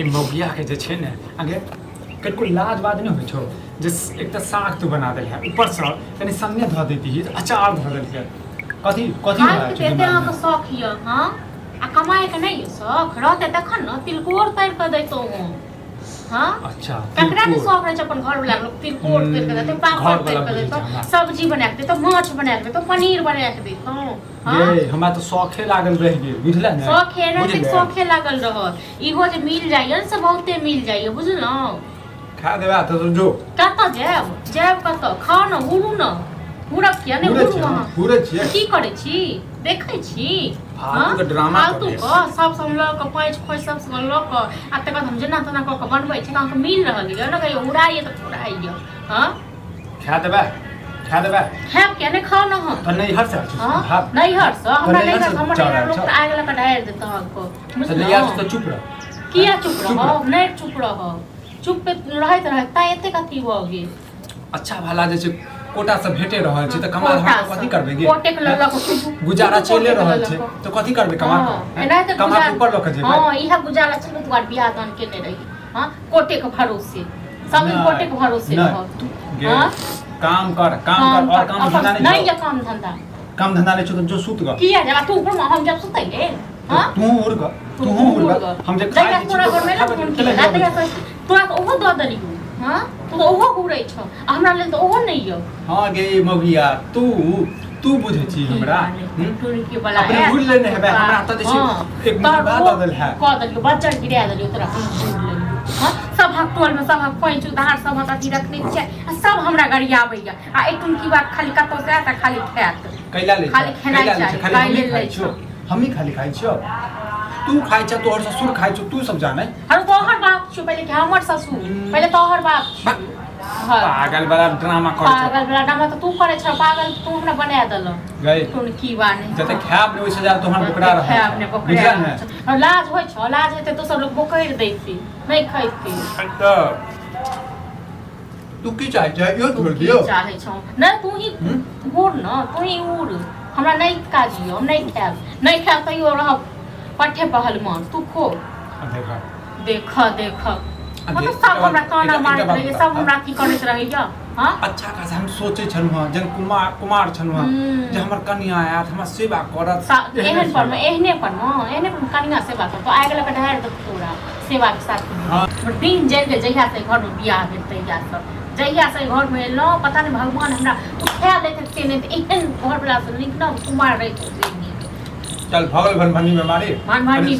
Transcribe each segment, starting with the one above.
मौगिया के जे छै ने आगे कनिको लाज बात नहीं होइ छौ जे एक तऽ साग तू बना देल है ऊपर से कनी सन्ने धऽ देती अचार धऽ देल है कथी कथी देते अहाँके शौक यऽ हाँ आ कमाए के नहीं शौक रहते तखन न तिलकोर तैर के दैतो हूँ हाँ अच्छा ककरा के शौक रहे अपन घर वाला लोग तिलकोर तैर के देते पापड़ तैर के देतो सब्जी बना के देतो माछ बना के देतो पनीर बना के देतो ये हमरा तो शौखे लागल रह गेल बुझला ने शौखे रहते शौखे लागल रह इहो जे मिल जाइए से बहुते मिल जाइए बुझलौ खा देबा तो जो कतऽ जायब कतऽ खाओ न हुरू न हुरक किया ने हुरू वहाँ हुरे छियै की करै छी देखै छी फालतू के ड्रामा फालतू क सब ल क पैंच खोइ सब ल क आ तकर बाद हम जेना तेना क के बनबै छी अहाँके मिल रहल यऽ न कहियो हुराइए त हुराइए हां खा देबै खाब क्या ने खाओ न हम त नैहर से हां नैहर से हमरा नैहर हमर लोग आग लगा ढार देत हमको तो नैहर से चुप रह किया चुप रह नहीं चुप रह चुप पे रहता एते कथी भ गेल अच्छा भला जे छै कोटा से भेटे रहल छै त कमाल हम कथि करबै गे कोटे के लल क गुजारा चले रहल छै त कथि करबै कमा के कमा के ऊपर लक जेबै हां इहा गुजारा चले दुआर बियाह दान केने रही हां कोटे के भरोसे सब कोटे के भरोसे रह हां काम कर और काम धंधा नहीं या काम धंधा नहीं छ जो सूत ग किया जा तू ऊपर हम जब सुतैले हां तू उड़ ग हम जे खाइ छी तोरा घर में ना फोन किया तोरा तो ओहो द देलियो हां तू तो ओहो घुरै छ हमरा लेल तो ओहो नहीं य हां गे मौगिया तू बुझै छी हमरा तू के बला अपने भूल लेने हेबे हमरा त जे एक मिनट बाद द देल है क देलियो बच्चा गिरा देलियो तोरा हम भूल लेलियो हां सब हक टोल में सब हक पैंच उधार सब हक अथी रखने छै सब हमरा गरिया आबैया आ एकटुन की बात खाली कतो से त खाली खात कैला ले खाली खेनाइ चाहिए खाली खाइ छौ हमही खाली खाइ छियो तू खाइ छ तोहर ससुर खाइ छ तू सब जानै अरे तोहर बाप छ पहले के हमर ससुर पहले तोहर बाप पागल वाला ड्रामा कर पागल वाला ड्रामा तो तू करे छ पागल तू हमरा बना देल गई तू की बा नहीं जते खाब ने ओइसे जा तोहर बोकरा रह खाब ने बोकरा और लाज होय छ लाज हेते तो सब लोग बोकर दैती नहीं खैती त तू की चाहे छ यो छोड़ दियो चाहे छ न तू ही उड़ न तू ही उड़ हमरा नहीं काजियो नहीं खाब तइयो रह पट्ठे पहलवान तू खो देख मतलब सब हमरा काना मारत रही सब हमरा की करत रही जा हां अच्छा खासा हम सोचे छन हां जन कुमार छन हां जे हमर कन्या आयत हमरा सेवा करत एहन पर कन्या सेवा करत तो आगे लगा ढार दे तोरा सेवा के साथ दिन जल के जहिया से घर में बियाह भेल तहिया सब जहिया से घर में लो पता नहीं भगवान हमरा उठा लेते से नहीं एहन घर वाला से निक ना कुमार रही तो चल भगल भनभनी बीमारी बीमारी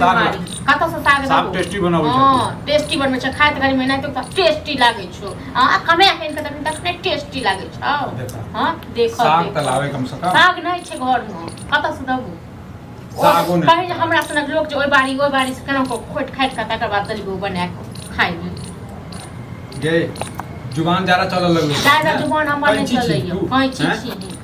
कत से साग टेस्टी बनाबो हां टेस्टी बनबै छ खाइत घरी में नहीं तो टेस्टी लागे छ आ कमे एहन के तखने टेस्टी लागे छ हां देख साग त लावे कम से कम साग नहीं छै घर में कत से दबू सागो नहीं कहे हमरा सनक लोग जे ओइ बारी से केना को खोट खाइत का तकर बाद दलियो बना के खाइ गे जुबान जरा चल लगलो ज्यादा जुबान हमर नहीं चलैयो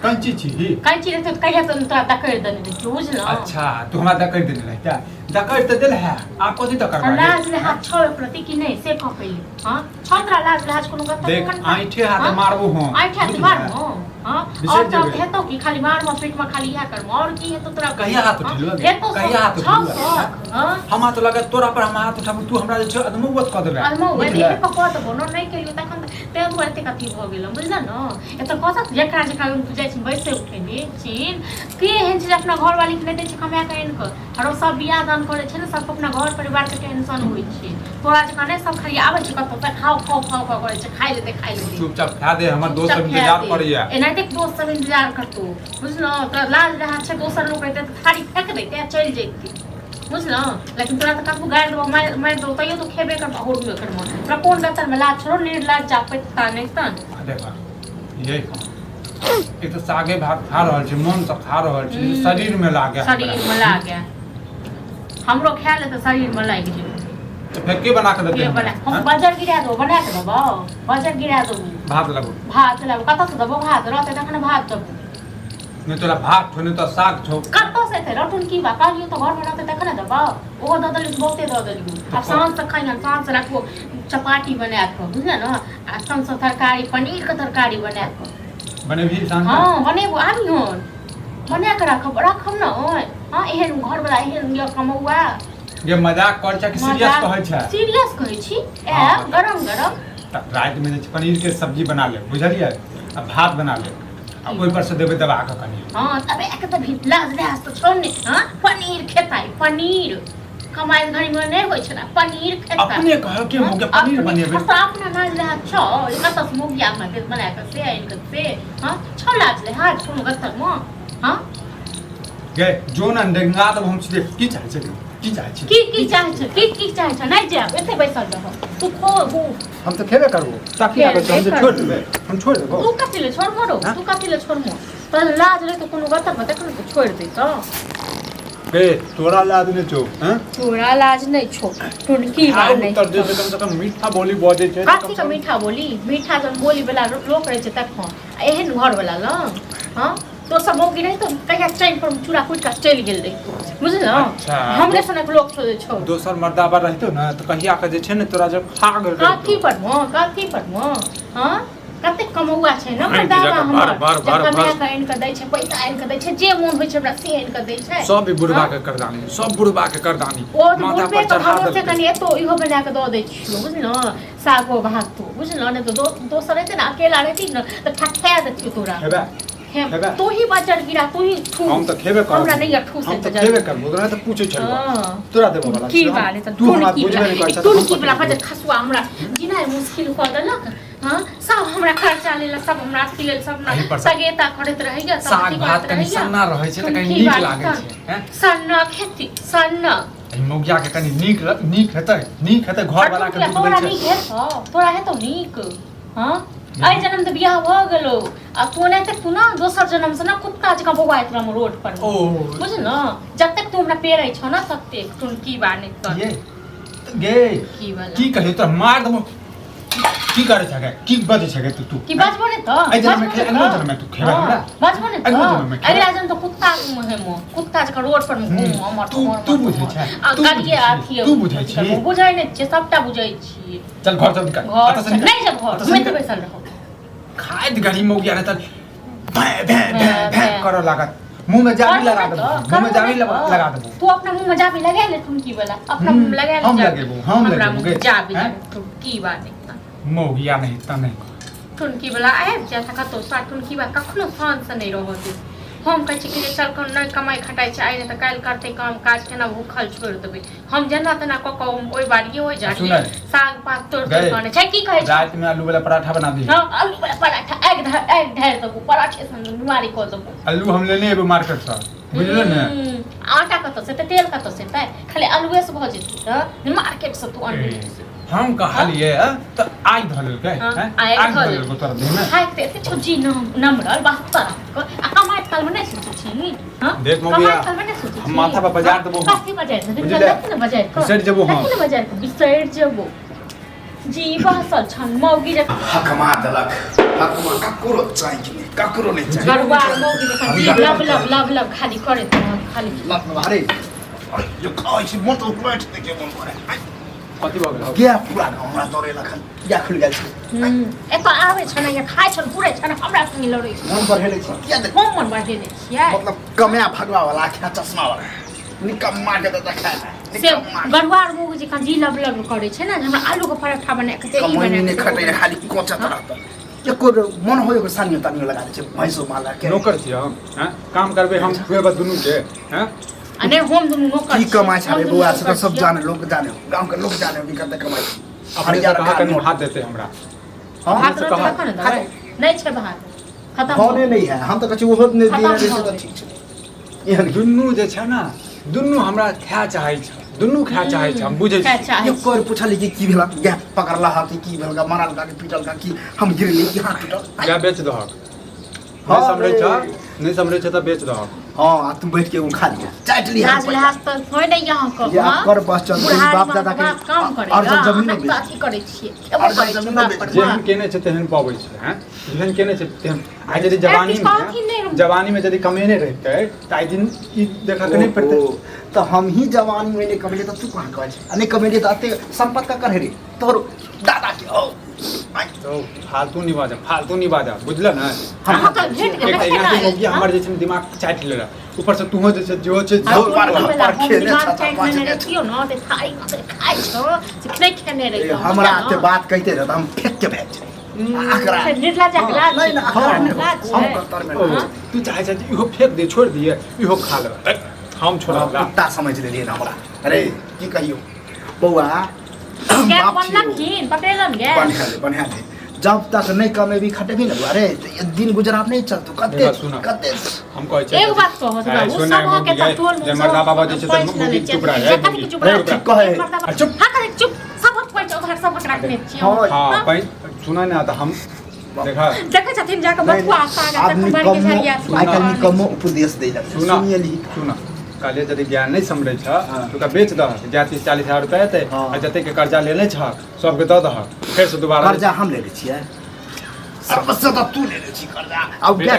कंची छी रहते तो कहिया तो तोरा दकड़ देने देखियो बुझलो अच्छा तू हमरा दकड़ देने रह क्या दकड़ त देल है आप कथि त करबा लाज ले हाथ छोड़ प्रति कि नहीं से कह पहिले हां छतरा लाज ले हाथ कोनो गत देख आइठे हाथ मारबो हां आइठे हाथ मारबो हां और तो हेतो कि खाली मारबो पेट में खाली या करबो और की हेतो तोरा कहिया हाथ उठेलो कहिया हाथ उठेलो हां हम तो लगे तोरा पर हम हाथ उठाबू तू हमरा जे छ अदमुवत क देबे अदमुवत ए क त बोनो नहीं करियो तखन ते दुआरे एते कथि भ गेल बुझला न एत कसा जेकरा जाय छी बैसे उठेली चीन के हेन छै अपना घर वाली के लेते छै कमा के इन क और सब बियाह दान करे छै न सब अपना घर परिवार के टेंशन होई छै तोरा जका ने सब खाली आबै छै कत त खाओ करे छै खाइ लेते चुपचाप खा दे हमर दोस्त सब इंतजार करैया एनाते दोस्त सब इंतजार करतो बुझलो त लाज रहा छै दोसर लोग रहते त थारी फेंक देते चल जेती बुझलो लेकिन तोरा त कतबो गाड़ दो मार दो तइयो तो खेबे कर होड़ में कर तोरा कोन गतर में लाज छोड़ निर्लाज जापे ताने तन देखा यही एक तो सागे भात खा रहल छै मन से खा रहल छै शरीर में लागे हमरो खा ले त शरीर में लाग जे तो फिर के बना के देते हम बाजार गिरा दो बना के दबो बाजार गिरा दो भात लगो कत से दबो भात रहते तखन भात दबो नहीं तोरा भात छोने तो साग छौ कतो से थे रटुन की बा कालियो तो घर में रहते तखन दबो ओ ददली बहुते ददली अब सांझ से खाइना सांझ से रखो चपाती बना के बुझला न आ सांझ से तरकारी पनीर के तरकारी बना के बने भी सांझ हां बने आबी होन बना के रखब न ओए हां एहन घर वाला एहन या कमौआ ये मजाक कर छै कि सीरियस कहै छै सीरियस कहै छी ए हाँ। गरम गरम रात में जे छै पनीर के सब्जी बना ले बुझलिए आ भात बना ले आ ओइ पर से देबे दबा के कनी हाँ तब एक तो भी लाज रे तो छोड़ने हाँ पनीर खेताई पनीर कमाई घड़ी में नहीं होय छै ना पनीर खेताई अपने कहो के मुगे पनीर बनेबे तो अपना नाज रहा छो इका तो मुगिया में के बना के से इन के से हां छो लाज ले हां सुन गत्तर म हां गे जोन अंडेंगा तो हम सीधे की चाहे छै की चाहे छै की चाहे छै नहीं जाब एते बैसल रह तू खो गु हम तो खेबे करबो ताकि आगे हम जे छोड़ देबे हम छोड़ देबो तू कथि ले छोड़ मोरो तू कथि ले छोड़ मो तो लाज रे तो कोनो गत्तर में देखन तो छोड़ दे तो बे तोरा लाज ने छौ हैं तोरा लाज नहीं छो टुनकी बात नहीं उत्तर दे कम से कम मीठा बोली बजे छै काठी का मीठा बोली मीठा जन बोली वाला लोक रहे छै तखन एहन घर वाला ल हां तो सब मौगी नहीं तो कहिया ट्रेन पर चूड़ा कूट का चल गेल रही बुझल अच्छा। हमरे सनक लोग छो दोसर मर्दाबा रहतो ना तो कहिया के जे छै ने तोरा जब खा गेल काठी पर म हां कते कमौआ छै न आई मर्दाबा जगह हमर बार कमाया के इन के दै छै पैसा इन के दै छै जे मोन होय छै हमरा से इन के दै छै सब भी बुढ़बा के करदानी सब बुढ़बा के करदानी ओ माथा बुढ़बे पर के चढ़ा भरोसे दे कनी एतो इहो बना के द दै छियो बुझल सागो भात तो बुझल ने तो दोसर रहते ना अकेला रहती न तो ठठा देती तोरा हेबे हेबे तू ही बचर गिरा तू ही हम तो खेबे करब हमरा नहीं ठूस हम तो खेबे करब तोरा तो पूछे छै हां तोरा देबो वाला की बात है तू हमरा बुझबे नहीं कर तू की बला बजट खसुआ हमरा जिना मुश्किल कर देलक हां सब हमरा खर्चा लेला सब हमरा अथी लेल सब एही पर हमरा सगेता करैत रहैया सब साग भात कनी सन्ना रहै छै त कनी नीक लागे छै हैं सन्ना खेती सन्ना ई मौगिया के कनी नीक हेतै घर वाला के दूध तोरा दै नीक छै है तोरा है तो नीक हां आई जन्म तो बियाह भ गेलो आ तू नहीं तक तू ना दोसर जन्म से ना कुत्ता जका बौआइत रह रोड पर ओ बुझ न जब तक तू हमरा पेरै छ ना तब तक तू की बाने कर ये गे की वाला की कहियो तो मार दमो की करे छगे की बजे छगे तू की बाजबो ने तो आई जन्म में अगला जन्म में तू खेबे हमरा बाजबो ने तो अगला जन्म में खेबे। अगला जन्म तो कुत्ता मुहे मो कुत्ता जका रोड पर घूम हमर तू बुझै छै आ गाड़िए आथी तू बुझै छी बुझै ने छै सबटा बुझै छी चल घर चल निकल घर नहीं जब घर में तो बैसल रहो खाइत गरी मौगिया ने त भै कर लागत मुंह में जाबी लगा दबो मुंह में जाबी लगा दबो तू अपना मुंह में जाबी लगा ले तुम की वाला अपना मुंह में लगा ले हम लगेबो हम लगेबो जाबी तुम की बात इतना मौगिया नहीं त नहीं टुनकी वाला आबि जा था कतो सा टुनकी बा कखनो शान से नहीं रहत हम कहै छी कि चल कौन नहीं कमाई खटाई छै आइ नहीं त काल करते काम काज केना भूखल छोड़ देबे हम जेना तना क ओइ बाड़िए होय जाड़िए साग पात तोड़ खाने छै की कहै छै रात में आलू वाला पराठा बना दी हां आलू वाला पराठा एक ढेर देबो पराठे सन बीमारी को देबो आलू हम लेने एबो मार्केट से बुझले ने आटा कतो से तेल कतो से खाली आलूए से भ जेतै त मार्केट से तू आन हम कहलिए त आई धलल के आई धलल को तोरा देह में हाय ते छोजी नम्रल बहतर को कमाई काल में नहीं सोची छी हां देख मौगिया काल में नहीं सोची हम माथा पर बाजार देबो काफी बाजार से चलत न बाजार को बिसर जबो हम बाजार को बिसर जबो जी बहसल छन मौगी जे हकमा दलक हकमा ककरो चाहिँ कि ककरो नहीं चाहिँ गरबा मौगी देखा जी लब खाली करे खाली लत भारे यो काइछि मोटो प्लेट देखे मन परे कति भ गेल क्या पूरा हमरा तोरे लखन क्या खुल गेल छै एतो आवे छन या खाय छन पुरै छन हमरा संग लड़ै छ मन पर हेले छै क्या देख हम मन बाटे दे छियै मतलब कमया भगवा वाला क्या चश्मा वाला निकम्मा के त देखा से गरवार मुग जे जी लब करे छै ना हमरा आलू के पराठा बना के ई कमैनी बना ने खटै खाली कोचा तरह एको मन होयो के सानियो तानियो लगा दे छै भैंसो माला के नौकर छी हम हैं काम करबे हम खुएबा दुनू के हैं अने हम दुनू नौकर की कमाई छाबे बुआ से तो सब जाने लोग जाने गांव के लोग जाने भी करते कमाई अपने से कहा कनी हाथ देते हमरा भात रोटी रखो ना दवाई नहीं छै भात खत्म होने नहीं है हम तो कछु वो ने दिए रे से तो ठीक छै एहन दुनू जे छै ना दुनू हमरा खाय चाहै छै दुनू खाय चाहै छै हम बुझै छी ये कोई पूछली कि की भेला या पकड़ला हा कि भेल का मारल का कि पीटल का कि हम गिरली कि हाथ टूटल क्या बेच दहक नहीं समझे छ त बेच दहक हां आ तुम बैठ के वो खा लिया चाट लिया लाज लाज तो होय नहीं यहां को ये कर बस चल बाप दादा के काम करेगा और जमीन नहीं हम अथी करै छियै और जमीन नहीं बेच जेहन केने छै तेहन पाबै छै हैं जेहन केने छै तेहन आइ यदि जवानी में यदि कमेने रहते त आइ दिन ई देखा के नहीं पड़ते तो हम ही जवानी में नहीं कमेले तो तू कहां कहै छै नहीं कमेले तो अते संपत्ति का कर रे तोर दादा के तो फालतू नहीं बाजा बुझल ना हम तो भेट के एक यहाँ के होगी हमर जे छै दिमाग चाटि ले ऊपर से तू जे छै जो छै हमरा ते बात कहते रह हम फेंक के भेज तू चाहे छै इहो फेंक दे छोड़ दिए इहो खा ले हम छोड़ा कुत्ता समझ ले हमरा अरे की कहियो बौआ बढ़िया ले जब तक नहीं कमेबी खटेबी ना अरे दिन गुजरात नहीं चलतू कते कते हम कहै छै एक बात कहो त बाबू सब के त टोल जे मर्दा बाबा जे छै त चुप रह चुप रह चुप हां करे चुप सब कोइ ओकर सब रखने छियो हां पै सुना ना त हम देखा देखै छथिन जाके बकुआ आगा तक मार के झरिया आई काल निकम्मो उपदेश दै सुना काले यदि ज्ञान नहीं समझे तो बेच दह जाति 40,000 रुपया हेतै आ जते के कर्जा लेने छ सबके दऽ दह फिर से दोबारा कर्जा हम ले छियै सबसे त तू ले छी कर्जा अब क्या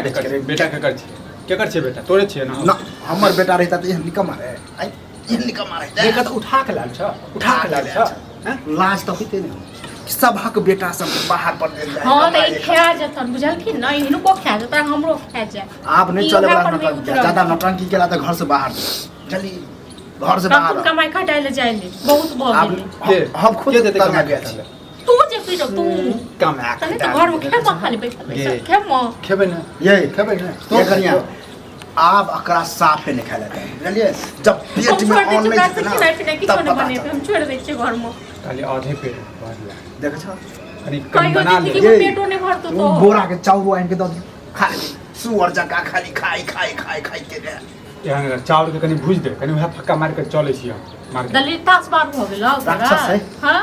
बेटा के कर छी के कर छी बेटा तोरे छियै ना हमर बेटा रहता त एहन निकम्मा रहे आई एहन निकम्मा रहे एक त उठा के लाल छ उठा के लाल छ लाज त होइते नहीं सबहक बेटा सब बाहर पर देल जाए हां त खा जतन बुझलखिन न इनको खा जतन हमरो खा जाए आप नहीं चले वाला नौटंकी ज्यादा नौटंकी केला त घर से बाहर जल्दी घर से बाहर कम कमाई खटाइले जाइले बहुत भ गेले हम खुद के देते कमा के तू जे पीटो तू कमा तने त घर में खेम खाली बैठल खेम खेबे ना ये खेबे ना तो करिया आप अकरा साफे नहीं खा लेते हैं बुझलिए जब पेट में ऑन नहीं तब बने हम छोड़ दै छियै घर में खाली आधे पेट भर ले देख छ कनी कहियो बना जिंदगी ले में पेटो नहीं भरतो तो बोरा के चाउर आइन के दो खा ले सुअर जका खाली खाई के दे यहाँ चाउर के कनी भूज दे कनी वहाँ फक्का मार के चले छी हम मार के दलितास बात हो गेल राक्षस है हां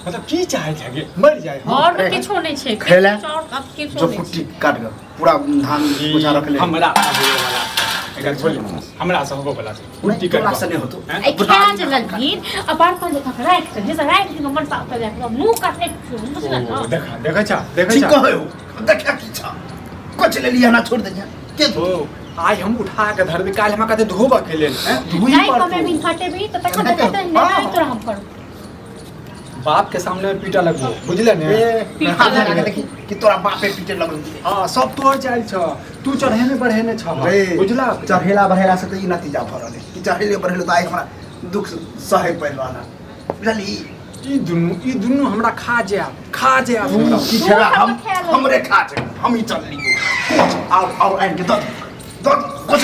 मतलब की चाहे थे मर जाए और किछो नहीं छै खेला चाउर अब किछो जो नहीं कुट्टी काट के पूरा धान पूजा रख ले हमरा एकर बोली हमरा से होबो वाला छै कुट्टी तोरा कर से नहीं होतो आई खा जलखिन अब बार पर देखा राइट कर जैसे राइट दिन मन साफ कर जाए मुंह काटने बुझला ना देखा छ ठीक कहो देखा की छ कुछ ले लिया ना छोड़ दे के ओ आज हम उठा के धर दे काल हम कहते धोबा के लेल धुई नहीं पर कमे भी काटे भी तो तक देखते नहीं तो हम कर बाप के सामने में पीटा लगबो बुझले ने कि तोरा बापे पीटे लगल हां सब तोर चाल छ तू चढ़े में बढ़े ने छ बुझला चढ़ेला बढ़ेला से त ई नतीजा भरल है कि चढ़ेले बढ़ेले त आई हमरा दुख सहे पड़वाना बुझली ई दुनु हमरा खा जाए की छेगा हमरे खा जाए हम ही चल लियो और आइन के दो कुछ